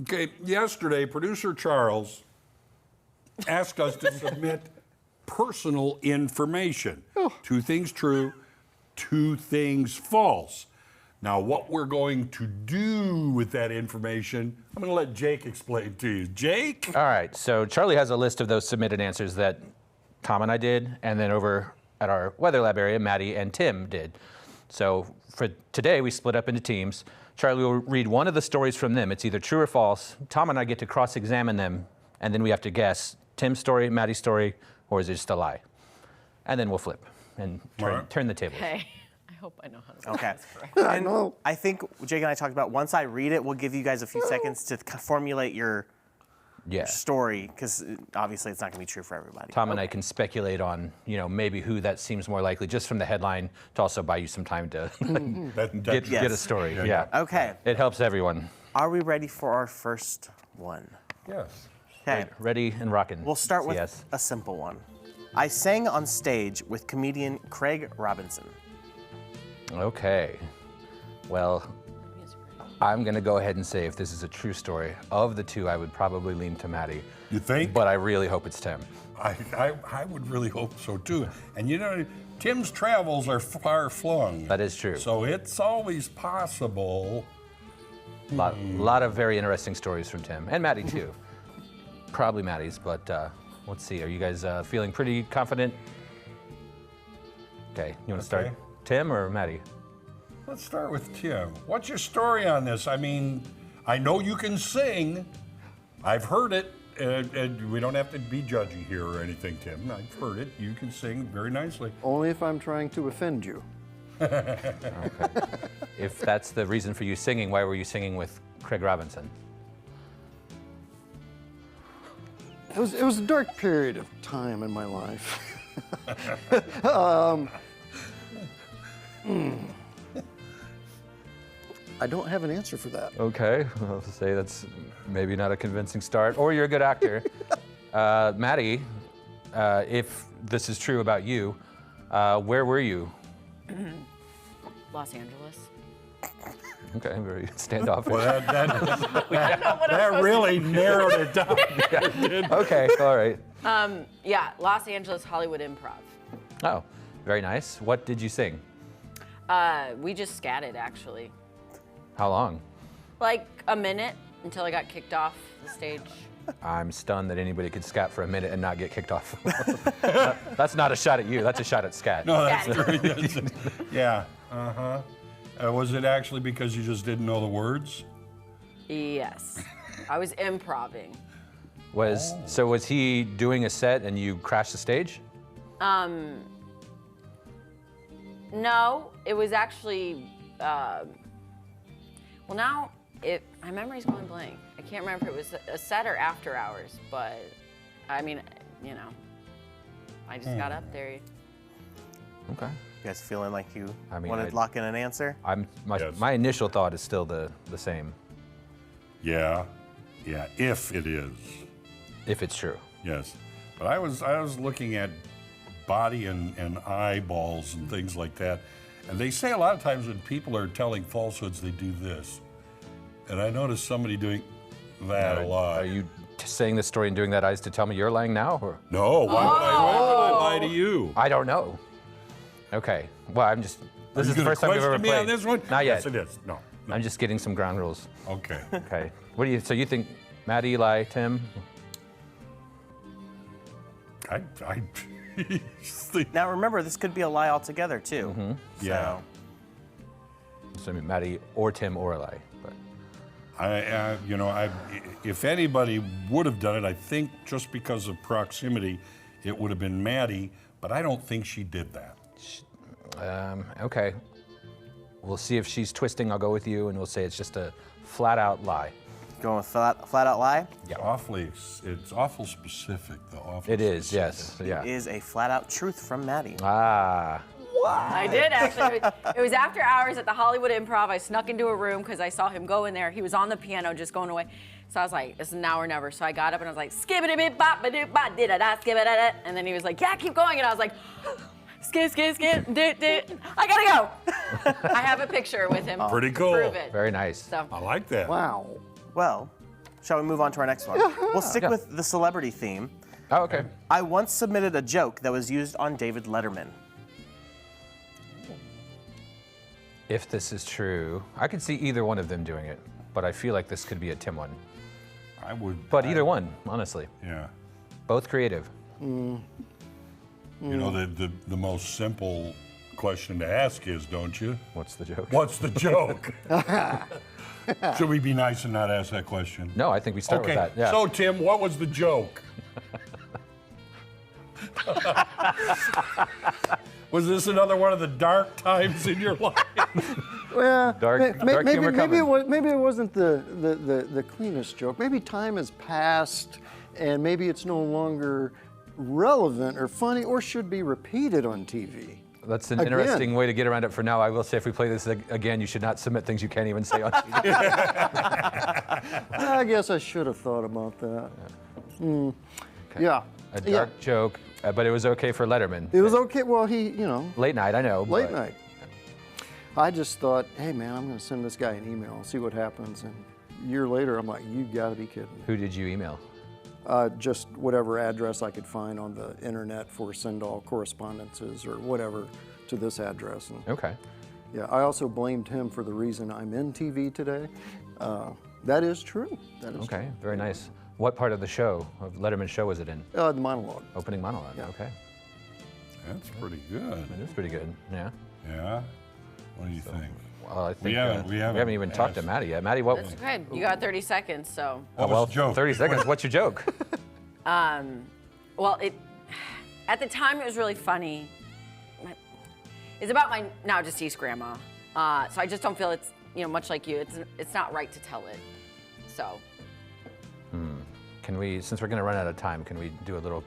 Okay, yesterday, producer Charles asked us to submit personal information. 2 things true, 2 things false. Now, what we're going to do with that information, I'm going to let Jake explain to you. Jake? All right, so Charlie has a list of those submitted answers that Tom and I did, and then over at our Weather Lab area, Maddie and Tim did. So for today, we split up into teams. Charlie will read one of the stories from them. It's either true or false. Tom and I get to cross-examine them, and then we have to guess Tim's story, Maddie's story, or is it just a lie? And then we'll flip and turn the tables. Okay. I hope I know how to say Okay. this correctly. And I think Jake and I talked about once I read it, we'll give you guys a few seconds to formulate your story, because obviously it's not going to be true for everybody. Tom and I can speculate on, maybe who that seems more likely, just from the headline, to also buy you some time to get a story. Yeah. Okay. It helps everyone. Are we ready for our first one? Yes. Okay. Ready and rocking. We'll start with Yes. a simple one. I sang on stage with comedian Craig Robinson. Okay. Well, I'm going to go ahead and say if this is a true story, of the 2, I would probably lean to Maddie. You think? But I really hope it's Tim. I would really hope so, too. And Tim's travels are far-flung. That is true. So it's always possible. Lot of very interesting stories from Tim, and Maddie, too. Probably Maddie's, but let's see. Are you guys feeling pretty confident? Okay, you want to start? Tim or Maddie? Let's start with Tim. What's your story on this? I mean, I know you can sing. I've heard it. And we don't have to be judgy here or anything, Tim. I've heard it. You can sing very nicely. Only if I'm trying to offend you. Okay. If that's the reason for you singing, why were you singing with Craig Robinson? It was a dark period of time in my life. I don't have an answer for that. Okay, I'll say that's maybe not a convincing start, or you're a good actor. Maddie, if this is true about you, where were you? Los Angeles. Okay, very standoffish. Well, that really narrowed it down. Okay, all right. Yeah, Los Angeles Hollywood Improv. Oh, very nice. What did you sing? We just scatted, actually. How long? Like a minute until I got kicked off the stage. I'm stunned that anybody could scat for a minute and not get kicked off. That's not a shot at you, that's a shot at scat. No, that's true. Yeah, was it actually because you just didn't know the words? Yes. I was improving. So was he doing a set and you crashed the stage? No, it was actually, well now, my memory's going blank. I can't remember if it was a set or after hours, but I mean, I just got up there. Okay. You guys feeling like you want I'd to lock in an answer? Yes. My initial thought is still the same, Yeah, if it is. if it's true. Yes, but I was looking at body and eyeballs and things like that, and they say a lot of times when people are telling falsehoods, they do this, and I noticed somebody doing that a lot. Are you saying this story and doing that eyes to tell me you're lying now? Or? No, why would I lie to you? I don't know. Okay. Well, this is the gonna first time we've ever question me played. on this one? Not yet. Yes, it is. No. I'm just getting some ground rules. Okay. Okay. So you think Maddie, lie, Tim? I think. Now remember, this could be a lie altogether too. Yeah. So I mean, Maddie or Tim or a lie. But If anybody would have done it, I think just because of proximity, it would have been Maddie, but I don't think she did that. okay. We'll see if she's twisting. I'll go with you, and we'll say it's just a flat-out lie. Going with flat out lie? It's awful specific, though. It is, yes. Yeah. It is a flat out truth from Maddie. Ah. I did actually. It was after hours at the Hollywood Improv. I snuck into a room because I saw him go in there. He was on the piano just going away. So I was like, this is now or never. So I got up and I was like, skibbity-bip-bop-ba-doop-ba-did-da-da, skibbity-da-da. And then he was like, yeah, keep going. And I was like, skid, I gotta go. I have a picture with him. Pretty cool. Prove it. Very nice. So. I like that. Wow. Well, Shall we move on to our next one? We'll stick with the celebrity theme. Oh, okay. I once submitted a joke that was used on David Letterman. If this is true, I could see either one of them doing it, but I feel like this could be a Tim one. I would. But either one, honestly. Yeah. Both creative. You know, the most simple question to ask is, don't you? What's the joke? What's the joke? Should we be nice and not ask that question? No, I think we start Okay. with that. Yeah. So, Tim, what was the joke? Was this another one of the dark times in your life? Well, Dark humor maybe coming. maybe it wasn't the cleanest joke. Maybe time has passed, and maybe it's no longer relevant or funny or should be repeated on TV. That's an Again. interesting way to get around it for now. I will say if we play this again, you should not submit things you can't even say on TV. I guess I should have thought about that. Yeah. A dark joke, but it was okay for Letterman. It was okay. Well, he, Late night, I know. late but- night. I just thought, hey man, I'm going to send this guy an email and see what happens. And a year later, I'm like, you got to be kidding me. Who did you email? Just whatever address I could find on the internet for send all correspondences or whatever to this address. And Okay. yeah, I also blamed him for the reason I'm in TV today. That is true. That is Okay, very nice. What part of the show, of Letterman's show, was it in? true. The monologue. Opening monologue. Yeah. Okay. That's pretty good. It is pretty good. Yeah. Yeah? What do you think? Well, I think We haven't even talked to asked. Maddie yet. Maddie, what? That's good. You got 30 seconds, so. What was the joke? 30 seconds. What's your joke? Well, at the time it was really funny. It's about my now deceased grandma. So I just don't feel it's, much like you, it's not right to tell it. So. Can we, since we're going to run out of time, can we do a little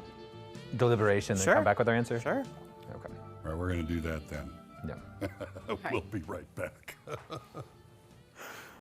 deliberation and Sure. come back with our answer? Sure. Okay. All right, we're going to do that then. Yeah. We'll be right back.